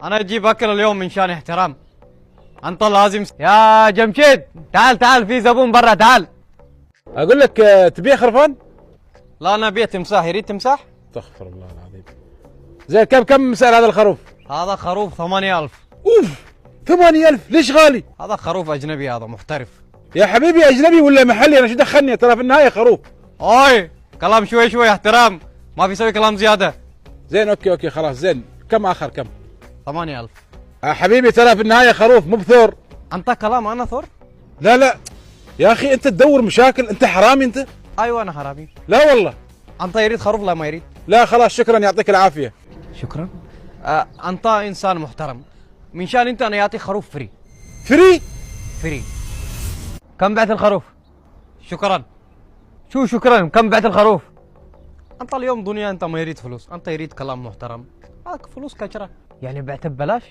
انا اجيب اكل اليوم من شان احترام. انت لازم يا جمشيد تعال تعال، في زبون برا تعال. اقول لك تبيع خرفان؟ لا انا ابيع تمساح، يريد تمساح؟ استغفر الله العظيم. زين كم سعر هذا الخروف؟ هذا خروف 8000. اوف 8000 ليش غالي؟ هذا خروف اجنبي، هذا محترف. يا حبيبي اجنبي ولا محلي؟ انا شو دخلني؟ ترى في النهايه خروف. اوي كلام شوي شوي احترام، ما في يسوي كلام زياده. زين اوكي خلاص. زين كم اخر كم؟ 8000. يا حبيبي ترى في النهايه خروف مو بثور. انت كلام انا ثور؟ لا يا اخي انت تدور مشاكل، انت حرامي انت. ايوه انا حرامي. لا والله. انت يريد خروف لا ما يريد؟ لا خلاص شكرا يعطيك العافيه. شكرا. انت انسان محترم، من شان انت انا يعطيك خروف فري. فري؟ فري. كم بعت الخروف؟ شكرا. شو شكرا؟ كم بعت الخروف؟ انت اليوم دنيا، انت ما يريد فلوس، انت يريد كلام محترم. هاك فلوس كشره، يعني بعت ببلاش؟